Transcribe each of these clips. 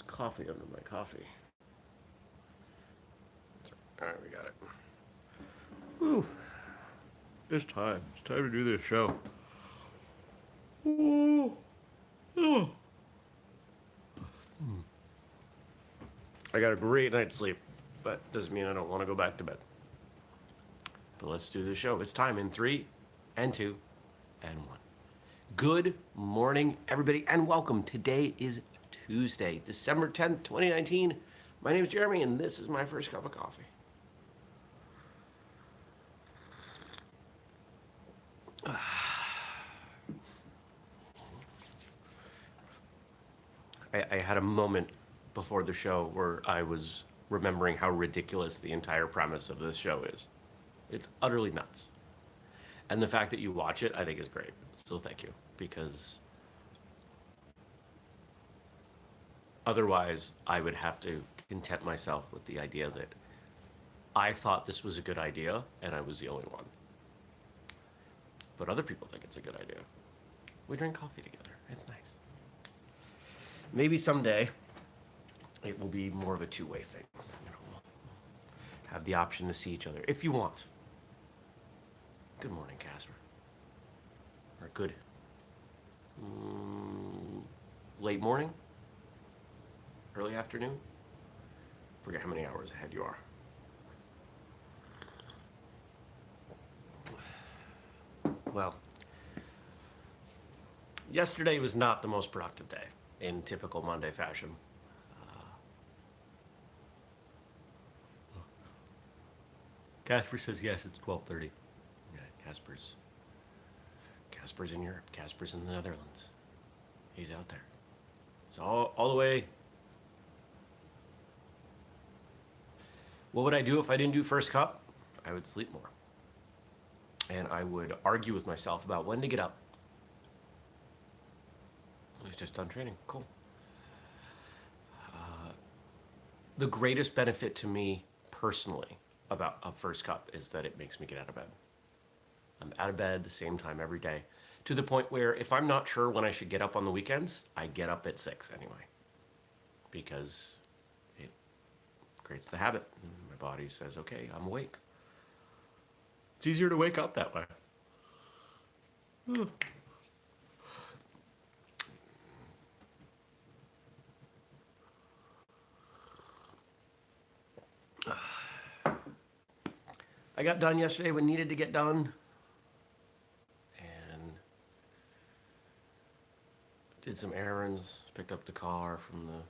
Coffee under my coffee. All right, we got it. Woo. It's time. It's time to do this show. Ooh. Oh. I got a great night's sleep, but doesn't mean I don't want to go back to bed. But let's do this show. It's time in 3 and 2 and 1. Good morning, everybody, and welcome. Today is Tuesday, December 10th, 2019. My name is Jeremy, and this is my first cup of coffee. I had a moment before the show where I was remembering how ridiculous the entire premise of this show is. It's utterly nuts. And the fact that you watch it, I think is great. So thank you, because otherwise I would have to content myself with the idea that I thought this was a good idea and I was the only one. But other people think it's a good idea. We drink coffee together. It's nice. Maybe someday it will be more of a two-way thing. You know, we'll have the option to see each other if you want. Good morning, Casper. Or good late morning? Early afternoon? Forget how many hours ahead you are. Well, yesterday was not the most productive day in typical Monday fashion. Casper says yes, it's 12:30. Yeah, Casper's in Europe. Casper's in the Netherlands. He's out there. It's all the way. What would I do if I didn't do first cup? I would sleep more. And I would argue with myself about when to get up. He's just done training. Cool. The greatest benefit to me personally about a first cup is that it makes me get out of bed. I'm out of bed the same time every day, to the point where if I'm not sure when I should get up on the weekends, I get up at 6 anyway, because it creates the habit. My body says, okay, I'm awake. It's easier to wake up that way. I got done yesterday what needed to get done, and did some errands, picked up the car from the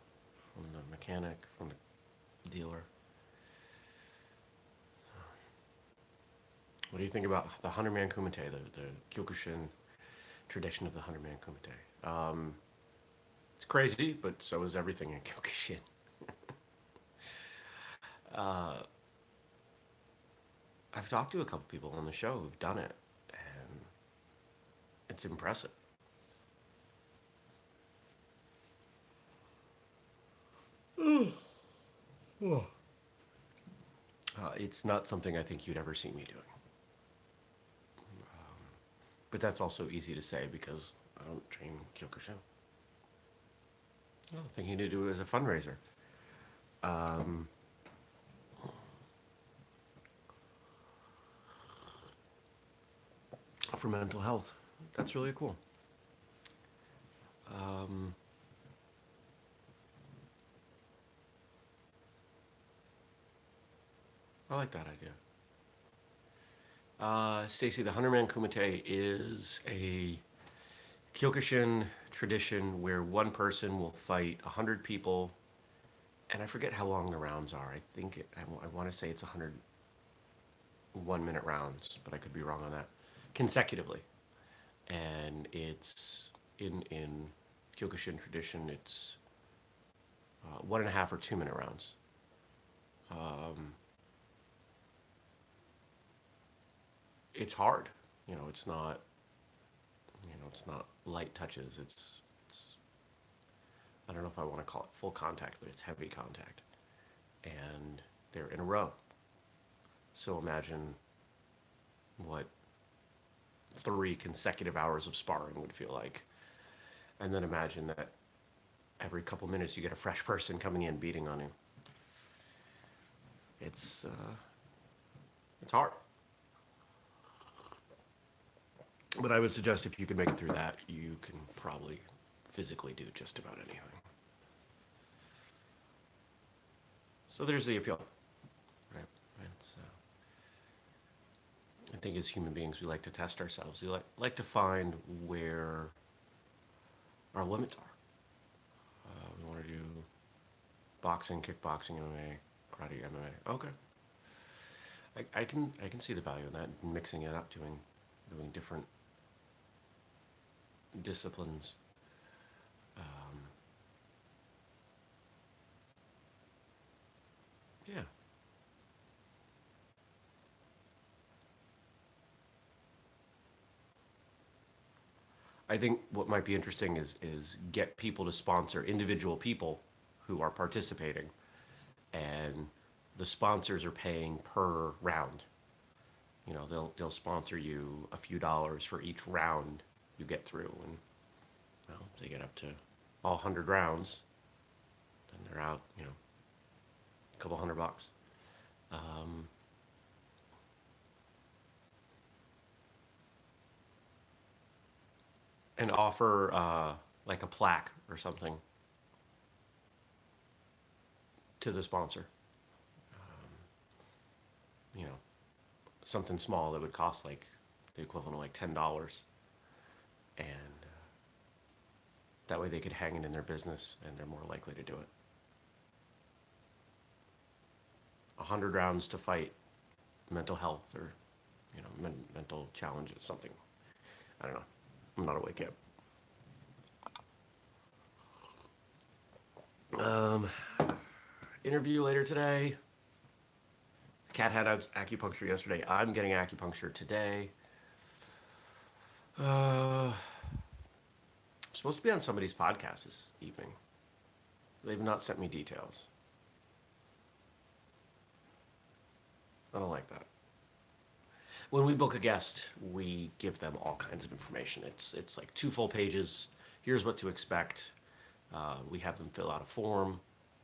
mechanic, from the dealer. What do you think about the 100-man kumite, the Kyokushin tradition of the 100-man kumite? It's crazy, but so is everything in Kyokushin. I've talked to a couple people on the show who've done it, and it's impressive. It's not something I think you'd ever see me doing. But that's also easy to say because I don't train Kyokushin. I'm thinking to do it as a fundraiser. For mental health. That's really cool. I like that idea. Stacy, the 100-man kumite is a Kyokushin tradition where one person will fight 100 people, and I forget how long the rounds are. I think I want to say it's 100 1-minute rounds, but I could be wrong on that. Consecutively, and it's in Kyokushin tradition. It's 1.5 or 2-minute rounds. It's hard, you know. It's not light touches. It's I don't know if I want to call it full contact, but it's heavy contact, and they're in a row. So imagine what 3 consecutive hours of sparring would feel like. And then imagine that every couple minutes you get a fresh person coming in beating on you. It's it's hard. But I would suggest if you can make it through that, you can probably physically do just about anything. So there's the appeal, right? It's, I think as human beings, we like to test ourselves. We like to find where our limits are. We want to do boxing, kickboxing, MMA, karate, MMA. Okay, I can see the value in that, mixing it up, doing different disciplines. Um, yeah, I think what might be interesting is get people to sponsor individual people who are participating, and the sponsors are paying per round. You know, they'll sponsor you a few dollars for each round you get through, and well, if they get up to all 100 rounds, then they're out. You know, a couple $100. Um, and offer like a plaque or something to the sponsor. You know, something small that would cost like the equivalent of like $10, and that way they could hang it in their business, and they're more likely to do it. 100 rounds to fight mental health or mental challenges, something. I don't know. I'm not awake yet. Um, Interview later today. Cat had acupuncture yesterday. I'm getting acupuncture today. I'm supposed to be on somebody's podcast this evening. They've not sent me details. I don't like that. When we book a guest, we give them all kinds of information. It's like 2 full pages. Here's what to expect. We have them fill out a form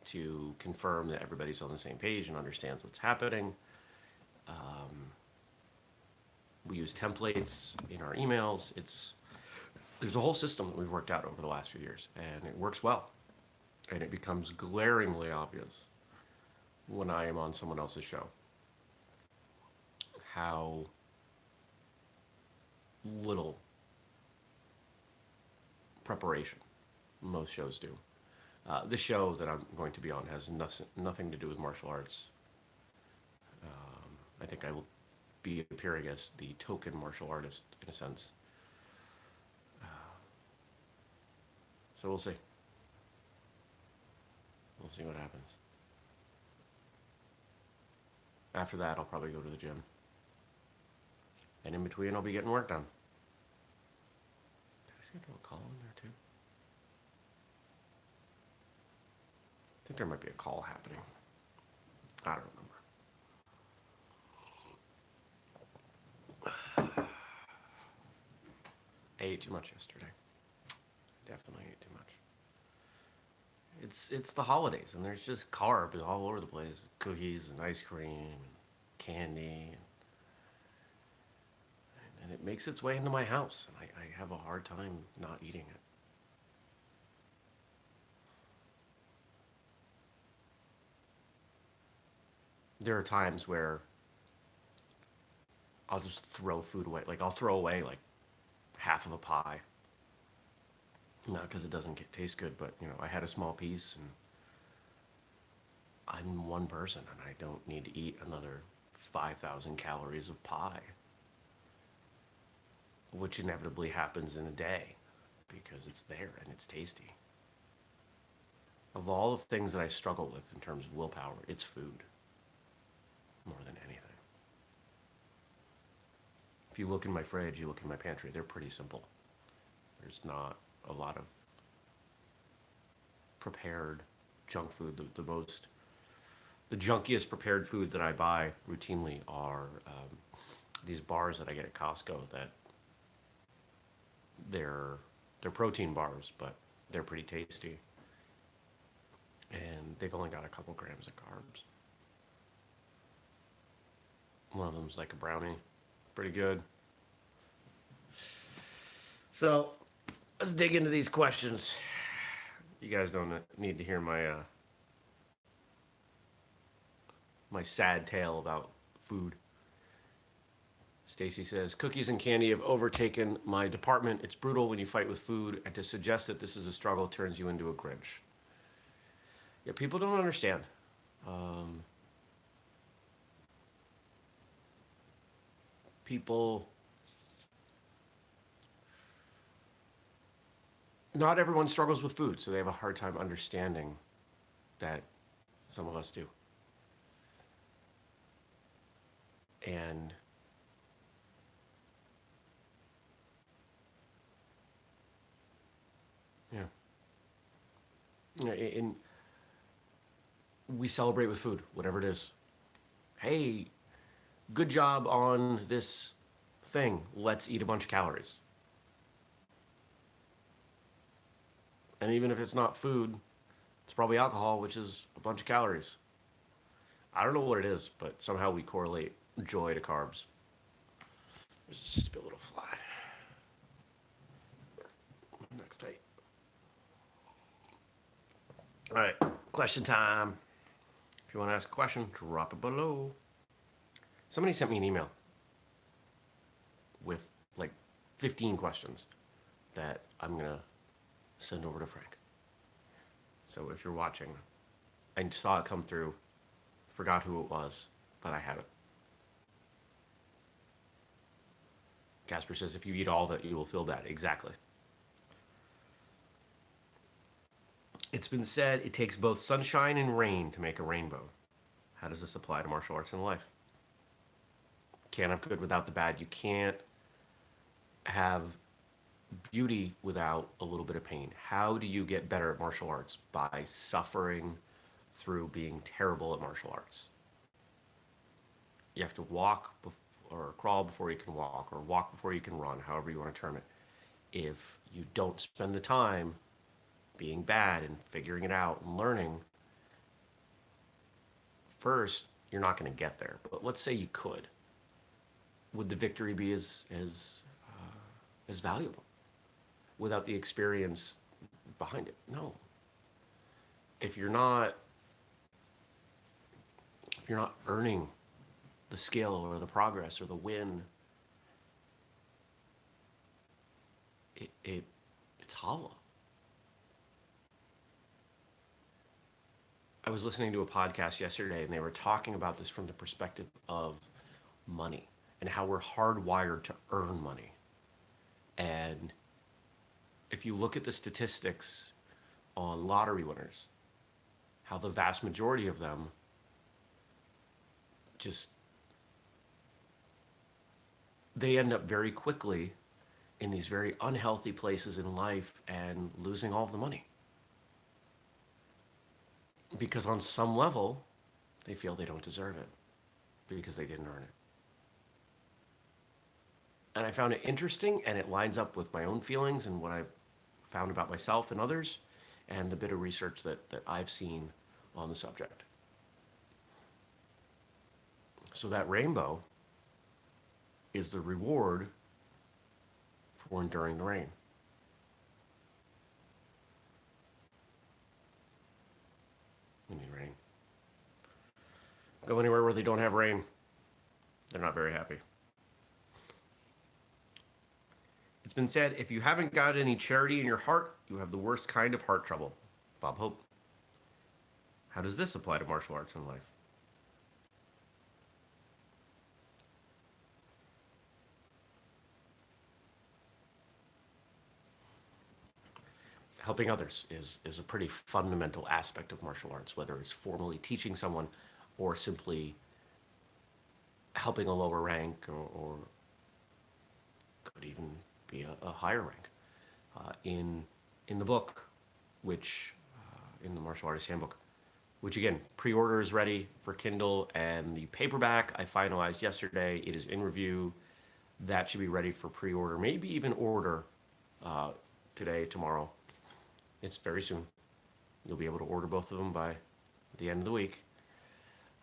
to confirm that everybody's on the same page and understands what's happening. We use templates in our emails. There's a whole system that we've worked out over the last few years, and it works well. And it becomes glaringly obvious when I am on someone else's show how little preparation most shows do. This show that I'm going to be on has nothing to do with martial arts. I think I will be appearing as the token martial artist in a sense. So we'll see. We'll see what happens. After that, I'll probably go to the gym. And in between, I'll be getting work done. Did I schedule a call in there too? I think there might be a call happening. I don't remember. I ate too much yesterday. Definitely ate too much. It's the holidays, and there's just carbs all over the place. Cookies and ice cream and candy. And it makes its way into my house, and I have a hard time not eating it. There are times where I'll just throw food away. Like, I'll throw away like half of a pie. Not because it doesn't taste good, but I had a small piece, and I'm one person, and I don't need to eat another 5,000 calories of pie, which inevitably happens in a day because it's there and it's tasty. Of all the things that I struggle with in terms of willpower, it's food more than anything. If you look in my fridge, you look in my pantry, they're pretty simple. There's not a lot of prepared junk food. The junkiest prepared food that I buy routinely are these bars that I get at Costco that they're protein bars, but they're pretty tasty. and they've only got a couple grams of carbs. One of them's like a brownie. Pretty good. So let's dig into these questions. You guys don't need to hear my sad tale about food. Stacy says, cookies and candy have overtaken my department. It's brutal when you fight with food, and to suggest that this is a struggle turns you into a Grinch. Yeah, people don't understand. People, not everyone struggles with food, so they have a hard time understanding that some of us do. And yeah, and we celebrate with food, whatever it is. Hey, good job on this thing. Let's eat a bunch of calories. And even if it's not food, it's probably alcohol, which is a bunch of calories. I don't know what it is, but somehow we correlate joy to carbs. There's a stupid little fly. Next tight. All right, question time. If you want to ask a question, drop it below. Somebody sent me an email with like 15 questions that I'm going to send over to Frank. So if you're watching, I saw it come through, forgot who it was, but I have it. Casper says, if you eat all that, you will feel bad. Exactly. It's been said it takes both sunshine and rain to make a rainbow. How does this apply to martial arts and life? Can't have good without the bad. You can't have beauty without a little bit of pain. How do you get better at martial arts? By suffering through being terrible at martial arts. You have to walk or crawl before you can walk, or walk before you can run, however you want to term it. If you don't spend the time being bad and figuring it out and learning, first, you're not going to get there. But let's say you could. Would the victory be as valuable without the experience behind it? No. If you're not earning the skill or the progress or the win, it's hollow. I was listening to a podcast yesterday, and they were talking about this from the perspective of money and how we're hardwired to earn money. And if you look at the statistics on lottery winners, how the vast majority of them they end up very quickly in these very unhealthy places in life and losing all of the money. Because on some level, they feel they don't deserve it because they didn't earn it. And I found it interesting, and it lines up with my own feelings and what I've found about myself and others, and the bit of research that I've seen on the subject. So that rainbow is the reward for enduring the rain. We need rain. Go anywhere where they don't have rain, they're not very happy. It's been said, if you haven't got any charity in your heart, you have the worst kind of heart trouble. Bob Hope. How does this apply to martial arts and life? Helping others is a pretty fundamental aspect of martial arts, whether it's formally teaching someone or simply helping a lower rank, or could even be a higher rank. In the book, which in the Martial Artist Handbook, which again, pre-order is ready for Kindle, and the paperback I finalized yesterday. It is in review. That should be ready for pre-order, maybe even order today, tomorrow. It's very soon. You'll be able to order both of them by the end of the week.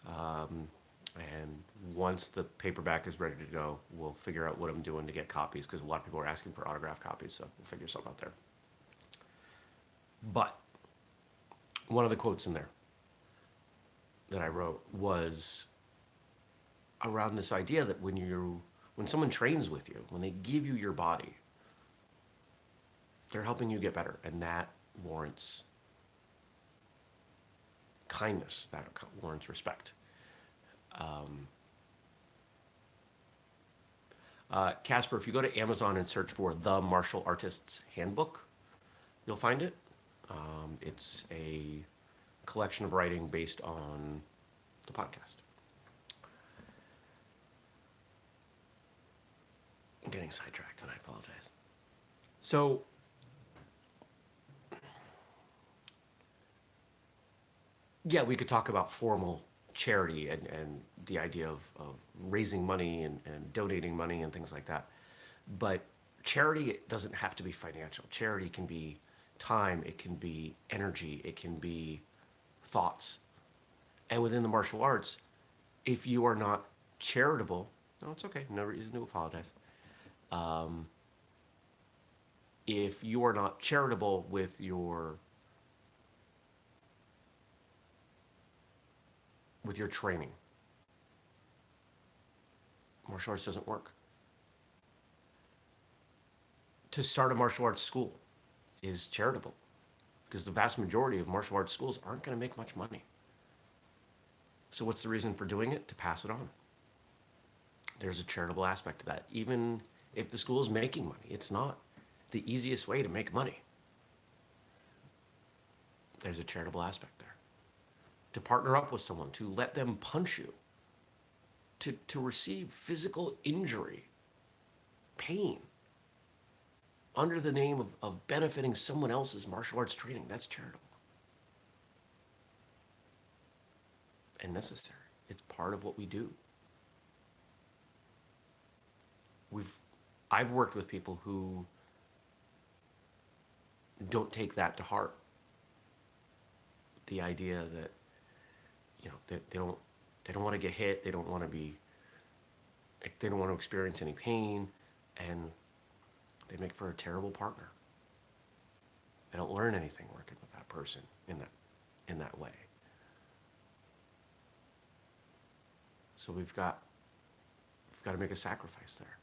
And once the paperback is ready to go, we'll figure out what I'm doing to get copies, because a lot of people are asking for autographed copies, so we'll figure something out there. But one of the quotes in there that I wrote was around this idea that when someone trains with you, when they give you your body, they're helping you get better, and that warrants kindness, that warrants respect. Casper, if you go to Amazon and search for The Martial Artist's Handbook, you'll find it. It's a collection of writing based on the podcast. I'm getting sidetracked, and I apologize. So, yeah, we could talk about formal charity and the idea of raising money and donating money and things like that. But charity doesn't have to be financial. Charity can be time, it can be energy, it can be thoughts. And within the martial arts, if you are not charitable, no, it's okay, no reason to apologize. If you are not charitable with your training, martial arts doesn't work. To start a martial arts school is charitable, because the vast majority of martial arts schools aren't going to make much money. So what's the reason for doing it? To pass it on. There's a charitable aspect to that. Even if the school is making money, it's not the easiest way to make money. There's a charitable aspect there. To partner up with someone, to let them punch you, to receive physical injury, pain, under the name of benefiting someone else's martial arts training, that's charitable. And necessary. It's part of what we do. I've worked with people who don't take that to heart. The idea that, they don't want to get hit, they don't want to experience any pain, and they make for a terrible partner. They don't learn anything working with that person in that way. So we've got to make a sacrifice there.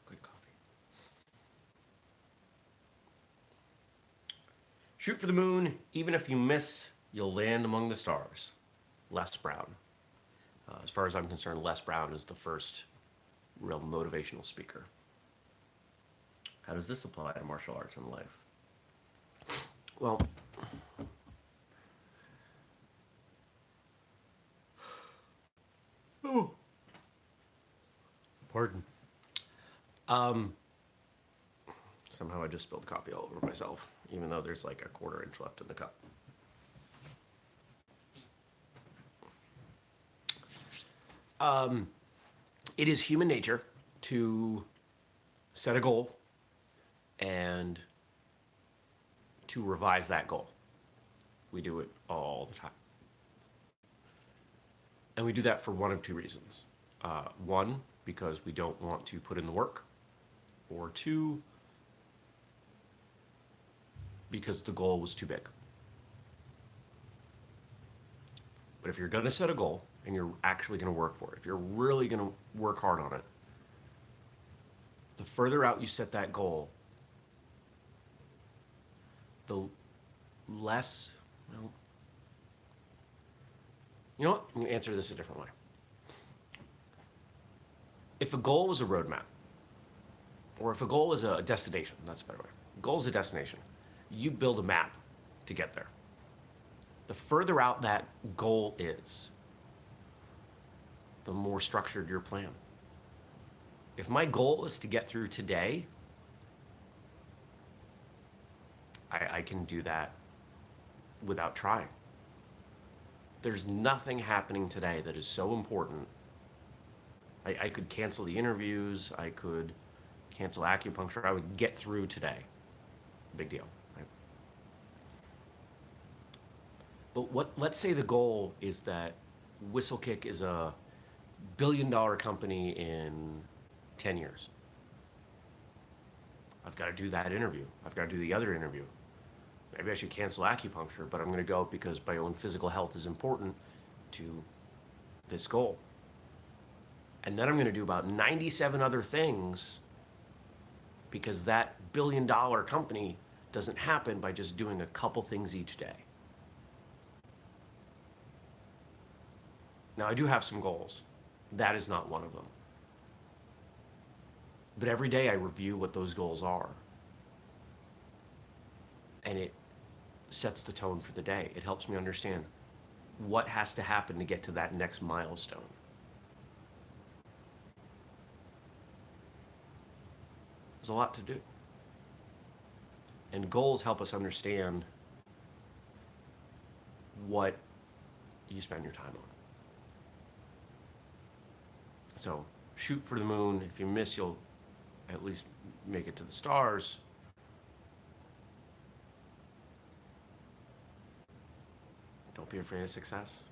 Good coffee. Shoot for the moon. Even if you miss, you'll land among the stars. Les Brown. As far as I'm concerned, Les Brown is the first real motivational speaker. How does this apply to martial arts and life? Well, oh, pardon. Somehow I just spilled coffee all over myself, even though there's like a quarter inch left in the cup. It is human nature to set a goal and to revise that goal. We do it all the time. And we do that for one of two reasons. One, because we don't want to put in the work, or two, because the goal was too big. But if you're going to set a goal and you're actually going to work for it, if you're really going to work hard on it, the further out you set that goal, the less, well, you know what? I'm going to answer this a different way. If a goal was a roadmap, or if a goal is a destination, that's a better way. A goal is a destination. You build a map to get there. The further out that goal is, the more structured your plan. If my goal is to get through today, I can do that without trying. There's nothing happening today that is so important I could cancel the interviews. I could cancel acupuncture. I would get through today. Big deal. Right? But let's say the goal is that Whistlekick is a billion-dollar company in 10 years. I've got to do that interview. I've got to do the other interview. Maybe I should cancel acupuncture, but I'm going to go because my own physical health is important to this goal. And then I'm going to do about 97 other things because that billion-dollar company doesn't happen by just doing a couple things each day. Now, I do have some goals. That is not one of them. But every day I review what those goals are. And it sets the tone for the day. It helps me understand what has to happen to get to that next milestone. There's a lot to do. And goals help us understand what you spend your time on. So shoot for the moon. If you miss, you'll at least make it to the stars. Don't be afraid of success.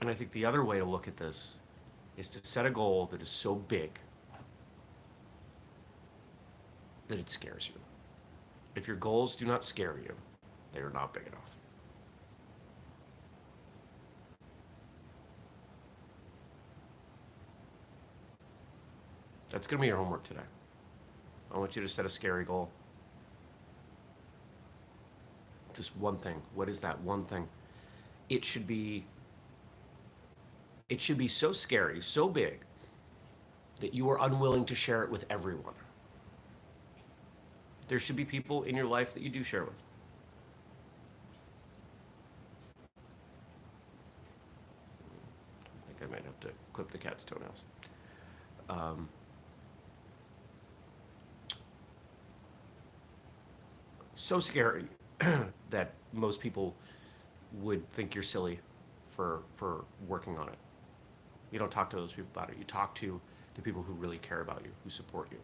And I think the other way to look at this is to set a goal that is so big that it scares you. If your goals do not scare you, they are not big enough. That's going to be your homework today. I want you to set a scary goal. Just one thing. What is that one thing? It should be so scary, so big, that you are unwilling to share it with everyone. There should be people in your life that you do share with. I think I might have to clip the cat's toenails. So scary that most people would think you're silly for working on it. You don't talk to those people about it. You talk to the people who really care about you, who support you.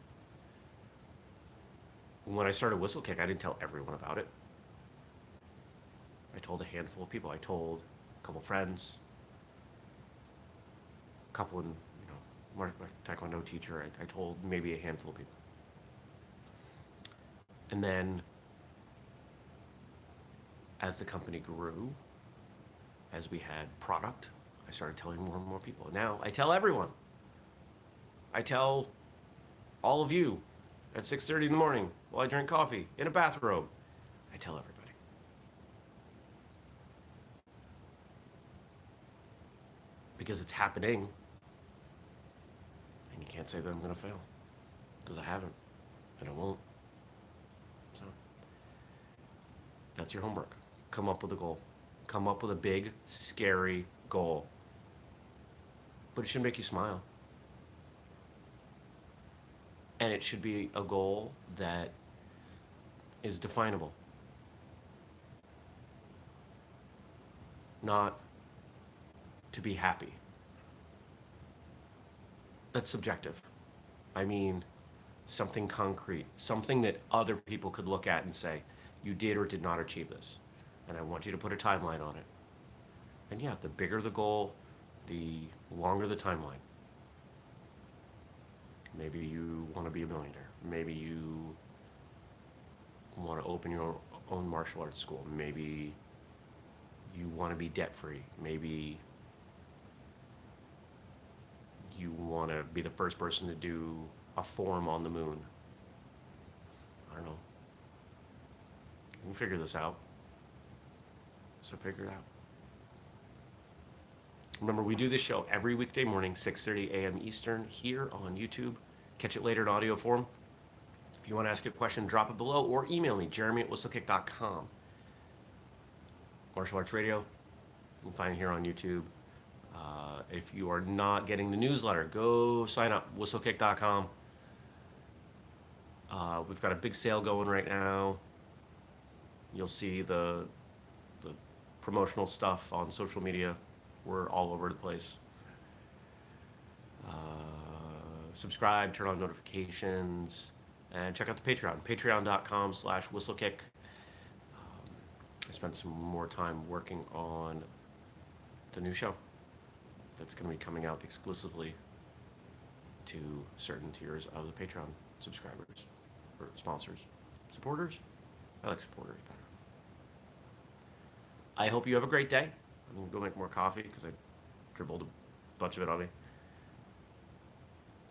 When I started Whistlekick, I didn't tell everyone about it. I told a handful of people. I told a couple friends, a couple in, my Taekwondo teacher. I told maybe a handful of people. And then as the company grew, as we had product, I started telling more and more people. Now I tell everyone. I tell all of you at 6:30 in the morning while I drink coffee in a bathrobe. I tell everybody. Because it's happening. And you can't say that I'm going to fail. Because I haven't. And I won't. So that's your homework. Come up with a goal. Come up with a big, scary goal. But it should make you smile. And it should be a goal that is definable. Not to be happy. That's subjective. I mean, something concrete, something that other people could look at and say, you did or did not achieve this. And I want you to put a timeline on it. And yeah, the bigger the goal, the longer the timeline. Maybe you want to be a millionaire. Maybe you want to open your own martial arts school. Maybe you want to be debt-free. Maybe you want to be the first person to do a form on the moon. I don't know. We'll figure this out. So figure it out. Remember, we do this show every weekday morning, 6:30 a.m. Eastern, here on YouTube. Catch it later in audio form. If you want to ask a question, drop it below or email me, jeremy@whistlekick.com. Martial Arts Radio, you can find it here on YouTube. If you are not getting the newsletter, go sign up, whistlekick.com. We've got a big sale going right now. You'll see the promotional stuff on social media. We're all over the place. Uh, Subscribe, turn on notifications, and check out the Patreon. Patreon.com/whistlekick. I spent some more time working on the new show that's going to be coming out exclusively to certain tiers of the Patreon subscribers or sponsors. Supporters? I like supporters better. I hope you have a great day. I'm going to go make more coffee because I dribbled a bunch of it on me.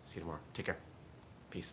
See you tomorrow. Take care. Peace.